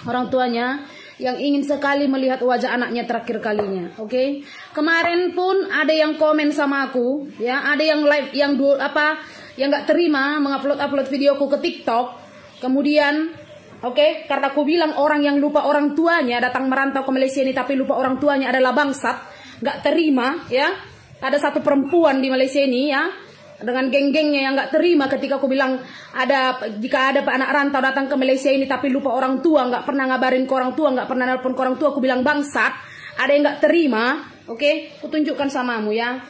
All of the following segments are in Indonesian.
orang tuanya yang ingin sekali melihat wajah anaknya terakhir kalinya. Oke. Kemarin pun ada yang komen sama aku, ya, ada yang live yang yang nggak terima mengupload videoku ke TikTok. Kemudian karena aku bilang orang yang lupa orang tuanya datang merantau ke Malaysia ini tapi lupa orang tuanya adalah bangsat, nggak terima, ya. Ada satu perempuan di Malaysia ini, ya, dengan geng-gengnya yang nggak terima ketika aku bilang jika ada anak rantau datang ke Malaysia ini tapi lupa orang tua, nggak pernah ngabarin ke orang tua, nggak pernah nelpon ke orang tua, aku bilang bangsat. Ada yang nggak terima, oke? Aku tunjukkan samamu, ya,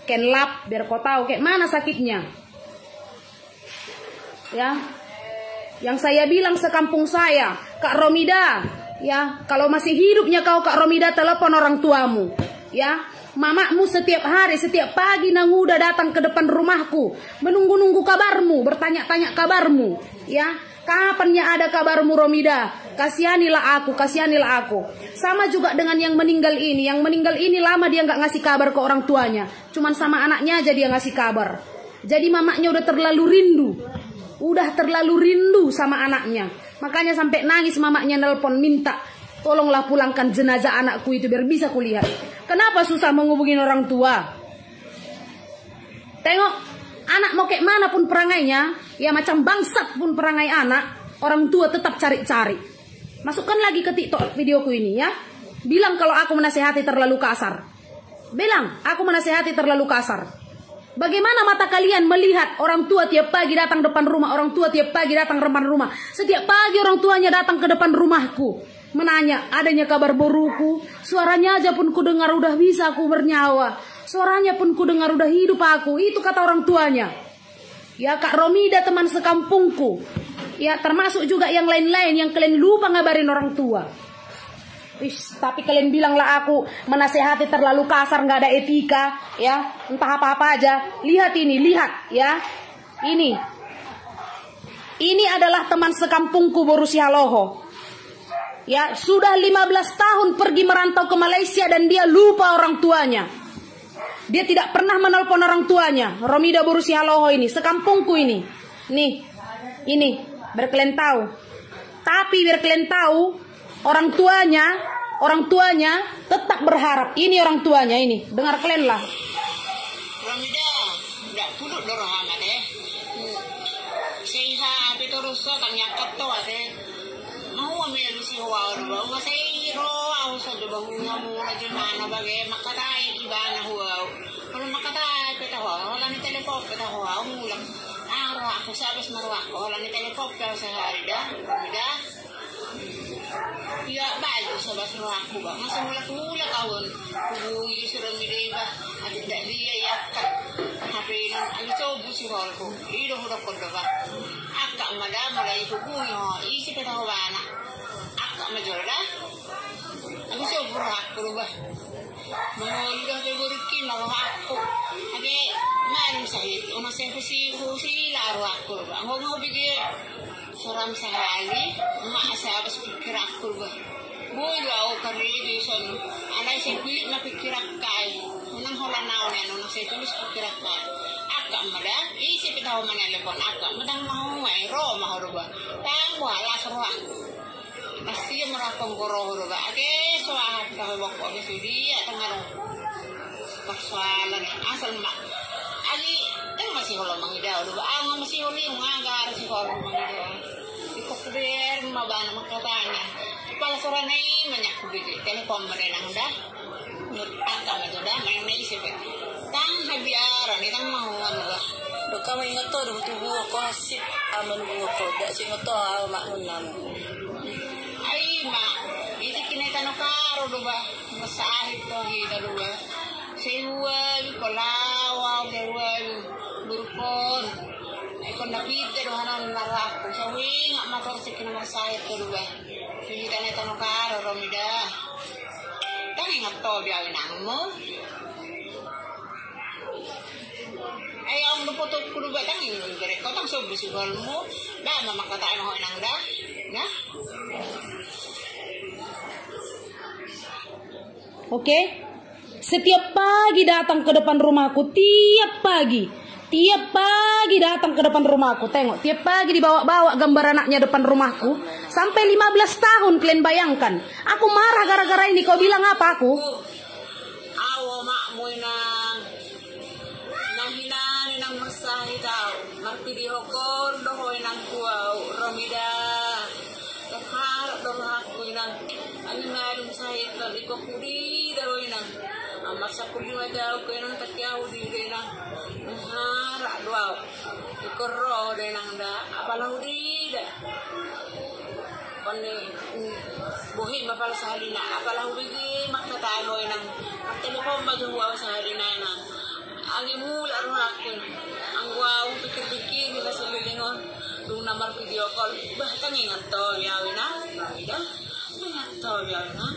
Kenlap biar kau tahu kayak mana sakitnya, ya. Yang saya bilang sekampung saya, Kak Romida, ya, kalau masih hidupnya kau Kak Romida, telepon orang tuamu, ya. Mamamu setiap hari, setiap pagi nanguda datang ke depan rumahku, menunggu-nunggu kabarmu, bertanya-tanya kabarmu, ya. Kapannya ada kabarmu Romida? Kasihanilah aku, kasihanilah aku. Sama juga dengan yang meninggal ini. Yang meninggal ini lama dia nggak ngasih kabar ke orang tuanya. Cuman sama anaknya aja dia ngasih kabar. Jadi mamanya udah terlalu rindu. Udah terlalu rindu sama anaknya. Makanya sampai nangis mamanya nelpon minta, tolonglah pulangkan jenazah anakku itu biar bisa kulihat. Kenapa susah menghubungin orang tua? Tengok, anak mau kayak mana pun perangainya, ya macam bangsat pun perangai anak, orang tua tetap cari-cari. Masukkan lagi ke TikTok videoku ini, ya. Bilang kalau aku menasehati terlalu kasar. Bilang, aku menasehati terlalu kasar. Bagaimana mata kalian melihat orang tua tiap pagi datang depan rumah, orang tua tiap pagi datang depan rumah. Setiap pagi orang tuanya datang ke depan rumahku menanya adanya kabar burukku. Suaranya aja pun ku dengar udah bisa aku bernyawa. Suaranya pun ku dengar udah hidup aku. Itu kata orang tuanya. Ya, Kak Romida teman sekampungku. Ya, termasuk juga yang lain-lain yang kalian lupa ngabarin orang tua. Tapi kalian bilanglah aku menasehati terlalu kasar, nggak ada etika, ya, entah apa-apa aja. Lihat ini, lihat, ya. Ini adalah teman sekampungku Borusi Haloho. Ya, sudah 15 tahun pergi merantau ke Malaysia dan dia lupa orang tuanya. Dia tidak pernah menelpon orang tuanya. Romida Borusi Haloho ini, sekampungku ini. Nih, ini, biar kalian tahu. Tapi biar kalian tahu, orang tuanya tetap berharap. Ini orang tuanya ini, dengar kalian lah. Romida, tidak puluk dorong amat deh. Sehat itu rusak kan nyakat tuh deh. Mau ambil si hawa orang masih roh aku saja bangun ngamu aja mana bagai makatai ibana hawa. Kalau makatai peta hawa, orang ni telepon peta hawa ngulang. Roh aku sabes maruah, orang ni telepon kalau sehari dah, Romida. Ya bagus sabas roh aku bang, masa mulak kawan. Hubungi si Romida iba, ada tak dia ya kat. HP nan ali coba si rolku, ido udah kodok. Akak madam mulai hubungi ho, isi peta hawa anak. Akak majolah. Aku coba aku rubah. Mau udah terburikin lalu aku. Ade malam sakit, orang saya fusi laru aku rubah. Ngomong pikir seram sekali, mak saya habis pikir aku rubah. Boy lah kari di son, anak saya pilih nak pikir akai. Nang hola naon nang saya tulis pikir akai. Akak madah, isi peta hawa mana telepon akak. Madang mau ngai roh mau rubah. Tang wala seruah. Pasti merakong goroh rubah. Ake soahat kami bokok ni dia tengah persoalan asal mak. Ali masih hola mangida rubah. Ang masih holi ngagar si hola mangida. Ikut mabana makatanya. Kepala suara nai banyak begitu. Telepon merenang dah. Akak itu dah main nai sebet. Tang habiaran ni tang mau rubah. Dok kami ingat tu dok tubuh aku hasil aman buah kau. Dak sih ingat tu mak menam. Ay mak, ini kini tanah karo doba, masahit to kita doba. Sewa, kolawa, sewa, burpon. Ikon napite dohanan naraku. Sawi ngak motor sekin masahit to doba. Ini kini tanah karo Romida. Tang ingat to biawin angmo. Ay ang duputot ko doba tang ingat gere. Kau tang sobrisugalmu. Dah mama kataan ho inang dah. Nah. Oke, setiap pagi datang ke depan rumahku, tiap pagi. Tiap pagi datang ke depan rumahku. Tengok, tiap pagi dibawa-bawa gambar anaknya depan rumahku. Sampai 15 tahun kalian bayangkan. Aku marah gara-gara ini. Kau bilang apa aku? Awo makmu nang nahinan nang masahi tau. Marti di hokol dohoy nang kuau Romida. Harap dong aku nang angin ngalung sahit nang ikokudi dohoy nang. Masa kudi madau ko nang takiaw di nang. Harap doaw. Ikoro de nang da apalah di da. Kone buhi mapal sa halina apalah bigi makatano nang telepon magawa sa halina nang agi mula ro ako ang wow pikir-pikir nila sa lilingon dung namar video call bah tangingan to yawi na ida tangingan to yawi na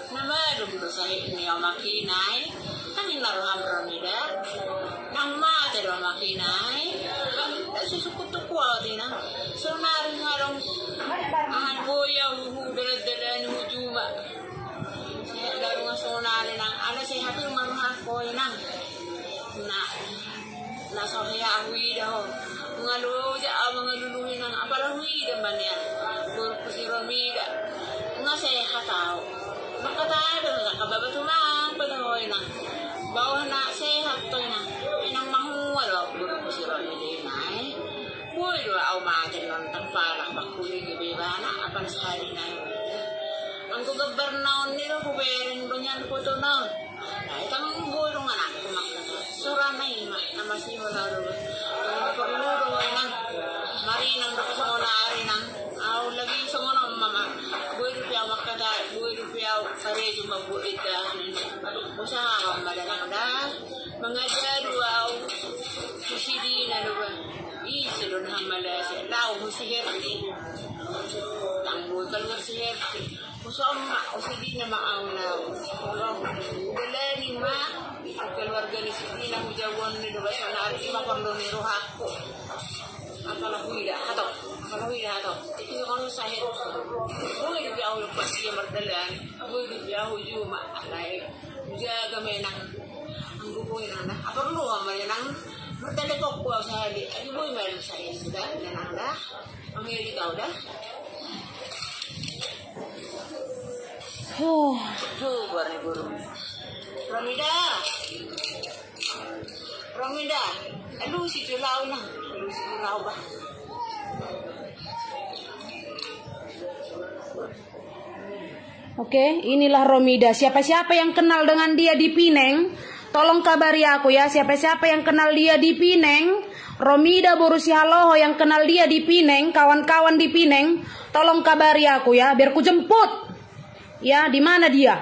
nama dum sa ini ang makinay kanin na ro hamro nida nang mate ro makinay susukot ko din na so naring harong ang boya dala-dala ni hujuma saya daru nga sonale nang ala say hapil manuha ko nang na so hiya awi daw mga luja mga luluhin nang apala hui da man yan puro ko si Romida nga say hataw makatayo na kababatumang padahoy nang bawa na say hatoy nang inang mahuwalo puro ko si Romida na Uy, dua au matin nantang parang bakuling ibibana apan sehari na yun. Ang gugabar naon nila kuberin banyan ko to naon. Itang bulong anak ko makata. Sura na yun, namasi mo na rin. Pagludo ay nang marinang nakasungunari nang aw lagi sa mo na mama. Buhay rupiyaw makata, buhay rupiyaw karejo magbuit ka. Usaha ka madalang da. Mga jadwaw, susidi na lupa. Isi doon hamala sa tao mo si Herti. Tangboy kalwar si Herti. Kusama, o hindi na maawlaw. Dalani ma, kalwar ganis, hindi na hujawan ni Dubai. Naari si makarlo ni Rohako. Apalahuida, hato. Apalahuida, hato. Ito yung ano sa Herti. Buhay biyaw yung pati yung mardalan. Buhay biyaw hujuma. Alay, hujaga may nang ang gubuhin na. Aparluha mo yan ang Magtalikok ko sa hali. Adi mo yung meron sa iyo, sudah? Nanang dah? Ang hili ka dah? Buar ni guru. Romida! Romida! Aduh, si Tulaw na. Aduh, si Tulaw ba? Oke, inilah Romida. Siapa-siapa yang kenal dengan dia di Pineng, tolong kabari aku ya. Siapa-siapa yang kenal dia di Pineng, Romida Borusialoho yang kenal dia di Pineng, kawan-kawan di Pineng, tolong kabari aku ya, biar ku jemput. Ya, di mana dia?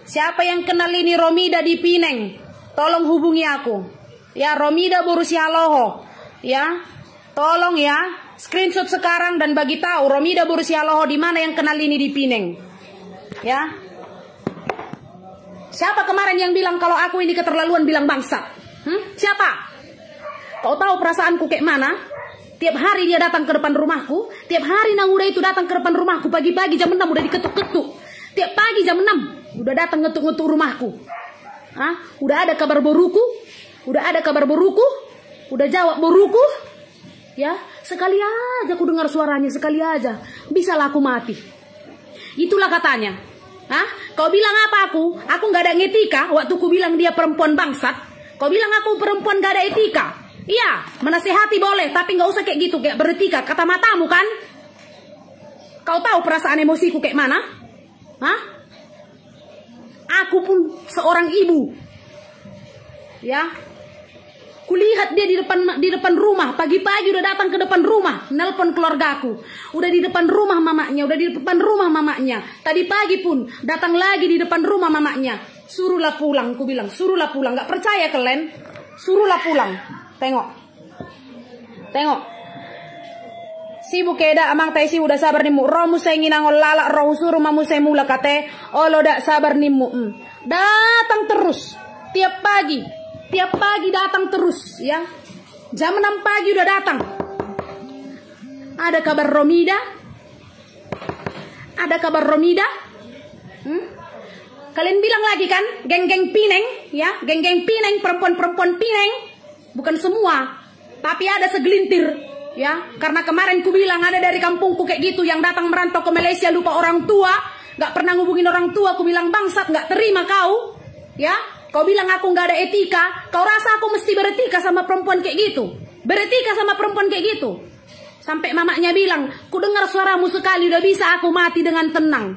Siapa yang kenal ini Romida di Pineng, tolong hubungi aku. Ya, Romida Borusialoho. Ya, tolong ya, screenshot sekarang dan bagi tahu Romida Borusialoho di mana yang kenal ini di Pineng. Ya. Siapa kemarin yang bilang kalau aku ini keterlaluan bilang bangsa? Siapa? Kau tahu perasaanku kayak mana? Tiap hari dia datang ke depan rumahku. Tiap hari Nanguda itu datang ke depan rumahku. Pagi-pagi jam 6 udah diketuk-ketuk. Tiap pagi jam 6 udah datang ngetuk-ngetuk rumahku. Udah ada kabar boruku. Udah ada kabar boruku. Udah jawab boruku. Ya, sekali aja aku dengar suaranya, sekali aja. Bisalah aku mati. Itulah katanya. Kau bilang apa aku? Aku gak ada etika. Waktu ku bilang dia perempuan bangsat. Kau bilang aku perempuan gak ada etika. Iya, menasehati boleh, tapi gak usah kayak gitu, kayak beretika. Kata matamu kan? Kau tahu perasaan emosiku kayak mana? Aku pun seorang ibu. Ya. Kulihat dia di depan rumah. Pagi-pagi udah datang ke depan rumah. Nelpon keluargaku. Udah di depan rumah mamanya. Udah di depan rumah mamanya. Tadi pagi pun datang lagi di depan rumah mamanya. Suruhlah pulang. Ku bilang suruhlah pulang. Gak percaya kalian? Suruhlah pulang. Tengok. Tengok. Sibu keda amang tai sibu udah sabar nimu. Romu saya nginangol lalak rohu suruh mamu saya mula kate. Olo dak sabar nimu. Datang terus. Tiap pagi. Tiap pagi datang terus, ya. Jam 6 pagi udah datang. Ada kabar Romida? Ada kabar Romida? Kalian bilang lagi kan, geng-geng Pineng, ya, geng-geng Pineng, perempuan-perempuan Pineng, Bukan semua, tapi ada segelintir, ya. Karena kemarin ku bilang ada dari kampungku kayak gitu yang datang merantau ke Malaysia lupa orang tua, nggak pernah ngubungin orang tua. Ku bilang bangsat, nggak terima kau, ya. Kau bilang aku nggak ada etika. Kau rasa aku mesti beretika sama perempuan kayak gitu? Beretika sama perempuan kayak gitu? Sampai mamanya bilang, ku dengar suaramu sekali udah bisa aku mati dengan tenang.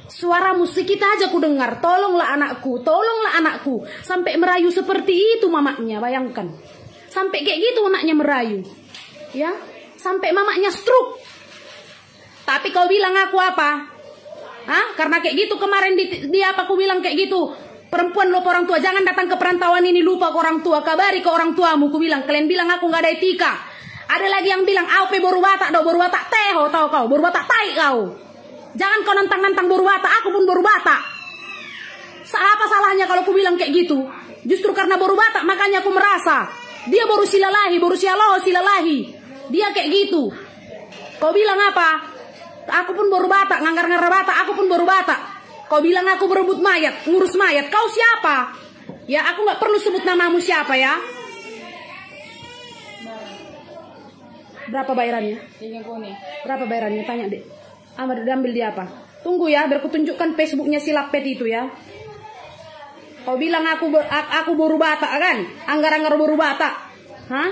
Suaramu sedikit aja ku dengar. Tolonglah anakku, tolonglah anakku. Sampai merayu seperti itu mamanya, bayangkan. Sampai kayak gitu mamanya merayu, ya. Sampai mamanya stroke. Tapi kau bilang aku apa? Hah? Karena kayak gitu kemarin di apa ku bilang kayak gitu. Perempuan lupa orang tua, jangan datang ke perantauan ini lupa ke orang tua. Kabari ke orang tuamu, ku bilang. Kalian bilang aku nggak ada etika. Ada lagi yang bilang, "Aupe boru watak do, boru watak teho, tahu kau, boru watak tai kau." Jangan kau nantang-nantang boru watak, aku pun boru watak. Apa salahnya kalau ku bilang kayak gitu? Justru karena boru watak makanya aku merasa dia boru silalahi, boru sialoho silalahi. Dia kayak gitu. Kau bilang apa? Aku pun boru batak, nganggar-nganggar batak, aku pun boru batak. Kau bilang aku berebut mayat, ngurus mayat. Kau siapa? Ya, aku nggak perlu sebut namamu siapa ya. Berapa bayarannya? Berapa bayarannya? Tanya deh. Amar diambil dia apa? Tunggu ya, biar kutunjukkan Facebooknya si Lapet itu ya. Kau bilang aku boru batak kan? Anggar-anggar boru batak. Hah?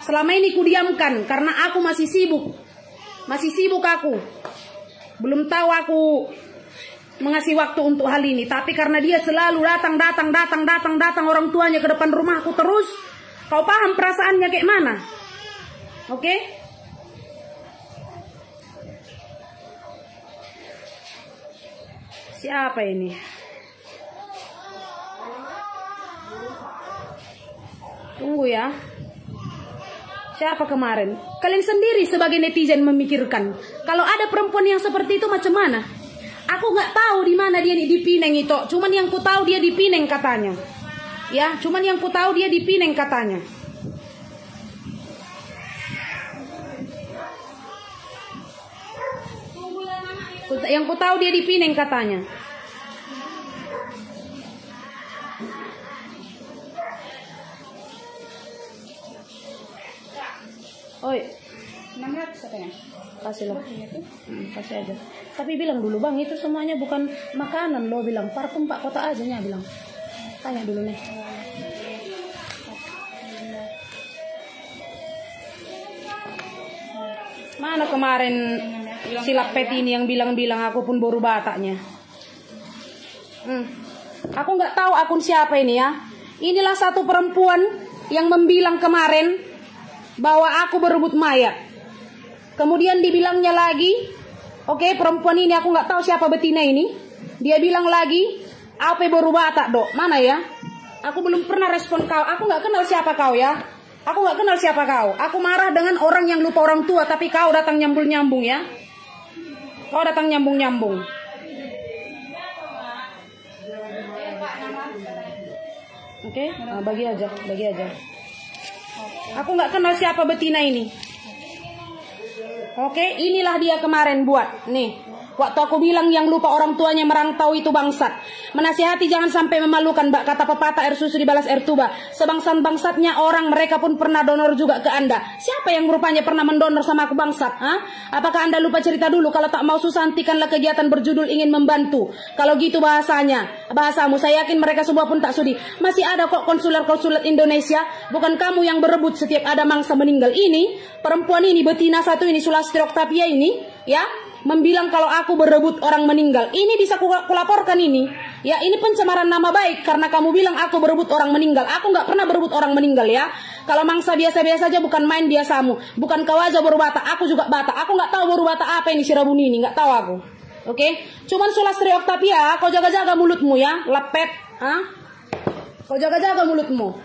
Selama ini ku diamkan karena aku masih sibuk. Masih sibuk aku. Belum tahu aku mengasih waktu untuk hal ini, tapi karena dia selalu datang orang tuanya ke depan rumahku terus, kau paham perasaannya kayak mana? Oke? Siapa ini? Tunggu ya. Siapa kemarin? Kalian sendiri sebagai netizen memikirkan, kalau ada perempuan yang seperti itu macam mana? Aku nggak tahu di mana dia di Pineng itu. Cuman yang ku tahu dia di Pineng katanya. Ya, cuman yang ku tahu dia di Pineng katanya. Yang ku tahu dia di Pineng katanya. Oi, 600 katanya. Kasih lah. Kasih aja. Tapi bilang dulu bang, itu semuanya bukan makanan lo, bilang parfum Pak Kota aja nya, bilang. Tanya dulu nih. Mana kemarin si Lapet ini yang bilang-bilang aku pun boru bataknya. Aku nggak tahu akun siapa ini ya. Inilah satu perempuan yang membilang kemarin bahwa aku berebut mayat. Kemudian dibilangnya lagi, oke, perempuan ini aku nggak tahu siapa betina ini. Dia bilang lagi, "Aupe boru batak dok." Mana ya? Aku belum pernah respon kau. Aku nggak kenal siapa kau ya. Aku nggak kenal siapa kau. Aku marah dengan orang yang lupa orang tua, tapi kau datang nyambung-nyambung ya. Kau datang nyambung-nyambung. Oke, nah, bagi aja. Aku nggak kenal siapa betina ini. Oke, inilah dia kemarin buat. Nih, waktu aku bilang yang lupa orang tuanya merantau itu bangsat. Menasihati jangan sampai memalukan, Mbak. Kata pepatah, air susu dibalas air tuba. Sebangsat-bangsatnya orang, mereka pun pernah donor juga ke Anda. Siapa yang rupanya pernah mendonor sama aku bangsat? Hah? Apakah Anda lupa cerita dulu? Kalau tak mau susah, hentikanlah kegiatan berjudul ingin membantu. Kalau gitu bahasamu, saya yakin mereka semua pun tak sudi. Masih ada kok konsulat Indonesia. Bukan kamu yang berebut setiap ada mangsa meninggal. Ini, perempuan ini, betina satu ini, Sulastri Oktavia ini, ya, membilang kalau aku berebut orang meninggal. Ini bisa kulaporkan ini. Ya, ini pencemaran nama baik karena kamu bilang aku berebut orang meninggal. Aku nggak pernah berebut orang meninggal ya. Kalau mangsa biasa-biasa aja, bukan main biasamu. Bukan kau aja boru batak, aku juga batak. Aku nggak tahu boru batak apa ini si Rabuni ini, nggak tahu aku. Oke? Cuman Sulastri Oktavia, kau jaga-jaga mulutmu ya, Lapet. Hah? Kau jaga-jaga mulutmu.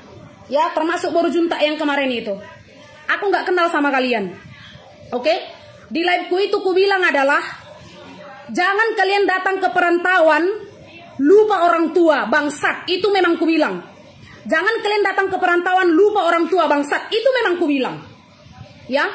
Ya, termasuk boru junta yang kemarin itu. Aku nggak kenal sama kalian. Oke? Di live-ku itu ku bilang adalah, jangan kalian datang ke perantauan lupa orang tua, bangsat. Itu memang ku bilang. Jangan kalian datang ke perantauan lupa orang tua, bangsat. Itu memang ku bilang. Ya.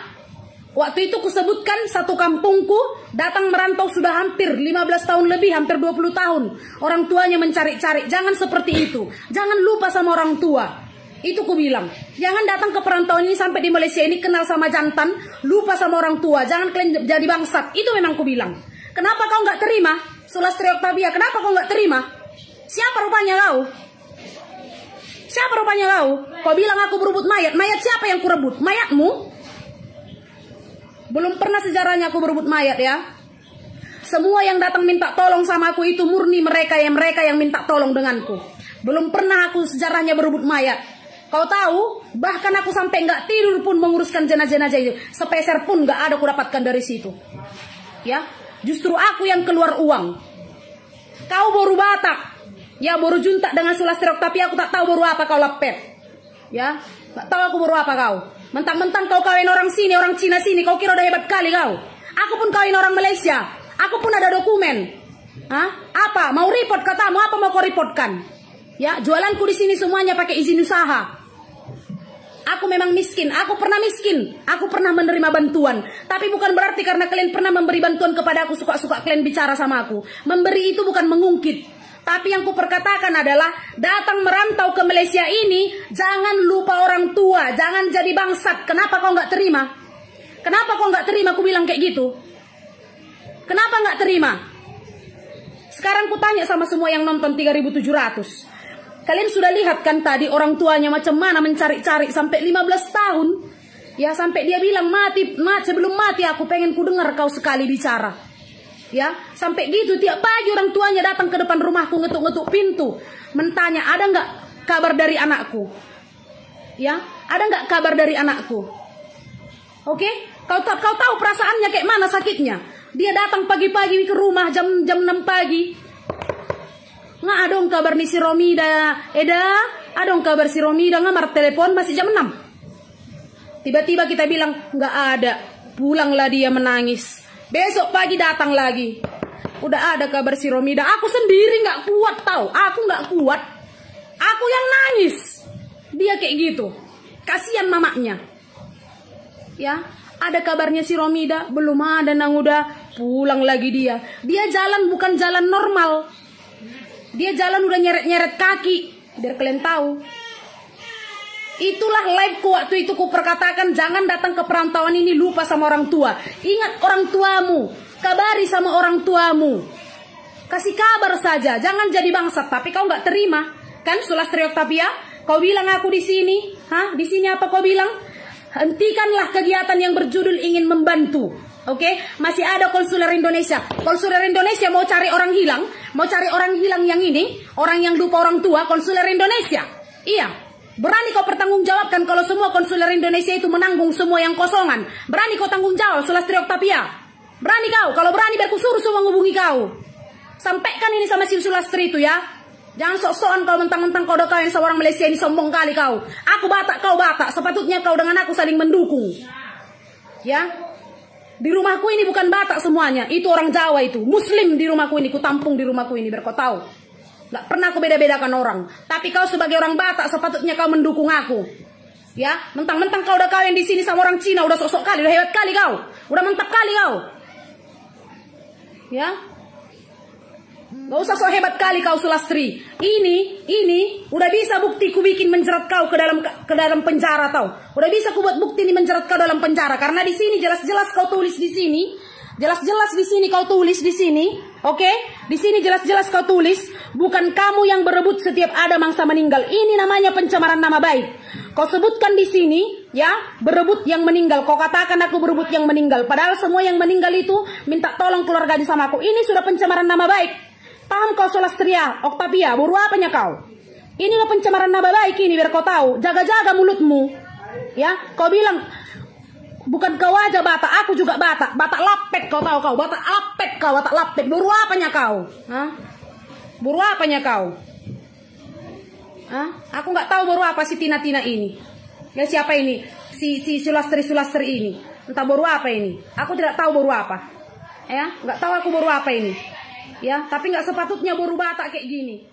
Waktu itu ku sebutkan satu kampungku datang merantau sudah hampir 15 tahun lebih, hampir 20 tahun. Orang tuanya mencari-cari. Jangan seperti itu. Jangan lupa sama orang tua. Itu ku bilang, jangan datang ke perantauan ini sampai di Malaysia ini kenal sama jantan, lupa sama orang tua, jangan kalian jadi bangsat. Itu memang ku bilang. Kenapa kau nggak terima? Sulastri Octavia, kenapa kau nggak terima? Siapa rupanya kau? Siapa rupanya kau? Kau bilang aku berebut mayat. Mayat siapa yang ku rebut? Mayatmu? Belum pernah sejarahnya aku berebut mayat ya. Semua yang datang minta tolong sama aku itu murni mereka yang minta tolong denganku. Belum pernah aku sejarahnya berebut mayat. Kau tahu, bahkan aku sampai nggak tidur pun menguruskan jenazah-jenazah itu. Sepeser pun nggak ada aku dapatkan dari situ. Ya, justru aku yang keluar uang. Kau baru Batak, ya baru juntak dengan Sulastri Octavia, aku tak tahu baru apa kau lepet. Ya, tak tahu aku baru apa kau. Mentang-mentang kau kawin orang sini, orang Cina sini, kau kira udah hebat kali kau. Aku pun kawin orang Malaysia, aku pun ada dokumen. Hah? Apa? Mau report katamu? Apa mau kau reportkan? Ya, jualanku di sini semuanya pakai izin usaha. Aku memang miskin, aku pernah miskin, aku pernah menerima bantuan. Tapi bukan berarti karena kalian pernah memberi bantuan kepada aku, suka-suka kalian bicara sama aku. Memberi itu bukan mengungkit. Tapi yang kuperkatakan adalah, datang merantau ke Malaysia ini, jangan lupa orang tua, jangan jadi bangsat. Kenapa kau nggak terima? Kenapa kau nggak terima? Aku bilang kayak gitu. Kenapa nggak terima? Sekarang ku tanya sama semua yang nonton 3.700. Kalian sudah lihat kan tadi orang tuanya macam mana mencari-cari sampai 15 tahun. Ya, sampai dia bilang sebelum mati aku pengen ku dengar kau sekali bicara. Ya, sampai gitu tiap pagi orang tuanya datang ke depan rumahku ngetuk-ngetuk pintu, mentanya ada nggak kabar dari anakku. Ya, ada nggak kabar dari anakku. Oke, kau tahu perasaannya kayak mana sakitnya. Dia datang pagi-pagi ke rumah jam 6 pagi. Nggak ada dong kabar nih si Romida, ada dong kabar si Romida, ngamar telepon masih jam 6. Tiba-tiba kita bilang nggak ada, pulanglah dia menangis. Besok pagi datang lagi, udah ada kabar si Romida. Aku sendiri nggak kuat tahu, aku nggak kuat, aku yang nangis. Dia kayak gitu, kasihan mamanya. Ya, ada kabarnya si Romida, belum ada, nang udah pulang lagi dia. Dia jalan bukan jalan normal. Dia jalan udah nyeret-nyeret kaki, biar kalian tahu. Itulah live-ku waktu itu ku perkatakan, jangan datang ke perantauan ini lupa sama orang tua. Ingat orang tuamu, kabari sama orang tuamu. Kasih kabar saja, jangan jadi bangsat. Tapi kau nggak terima, kan Sulastri Octavia? Kau bilang aku di sini, di sini apa kau bilang? Hentikanlah kegiatan yang berjudul ingin membantu. Oke, masih ada konsuler Indonesia. Konsuler Indonesia mau cari orang hilang, yang ini, orang yang lupa orang tua, konsuler Indonesia. Iya, berani kau pertanggungjawabkan kalau semua konsuler Indonesia itu menanggung semua yang kosongan. Berani kau tanggung jawab, Sulastri Octavia? Berani kau? Kalau berani biar ku suruh semua ngubungi kau. Sampaikan ini sama si Sulastri itu ya. Jangan sok-sokan kau mentang-mentang kau udah kawin seorang Malaysia ini, sombong kali kau. Aku Batak, kau Batak. Sepatutnya kau dengan aku saling mendukung. Ya. Di rumahku ini bukan Batak semuanya, itu orang Jawa itu. Muslim di rumahku ini, ku tampung di rumahku ini biar kau tahu. Gak pernah aku beda-bedakan orang. Tapi kau sebagai orang Batak sepatutnya kau mendukung aku. Ya, mentang-mentang kau udah kawin di sini sama orang Cina, udah sok-sok kali, udah hebat kali kau. Udah mantap kali kau. Ya. Gak usah sok hebat kali kau Sulastri. Ini udah bisa bukti ku bikin menjerat kau ke dalam penjara tau. Udah bisa ku buat bukti ini menjerat kau dalam penjara karena di sini jelas-jelas kau tulis di sini. Jelas-jelas di sini kau tulis di sini. Oke? Di sini jelas-jelas kau tulis bukan kamu yang berebut setiap ada mangsa meninggal. Ini namanya pencemaran nama baik. Kau sebutkan di sini ya, berebut yang meninggal. Kau katakan aku berebut yang meninggal. Padahal semua yang meninggal itu minta tolong keluarganya sama aku. Ini sudah pencemaran nama baik. Paham kau Sulastri Octavia? Buru apanya kau? Inilah pencemaran nama baik ini biar kau tahu. Jaga-jaga mulutmu. Ya, kau bilang bukan kau aja Batak, aku juga Batak. Batak lapet kau tahu kau. Batak lapet kau, Batak lapet. Buru apanya kau? Buru apanya kau? Aku nggak tahu buru apa si Tina-Tina ini. Ya siapa ini? Si Sulastri ini. Entah buru apa ini. Aku tidak tahu buru apa. Ya, nggak tahu aku buru apa ini. Ya, tapi nggak sepatutnya baru Batak kayak gini.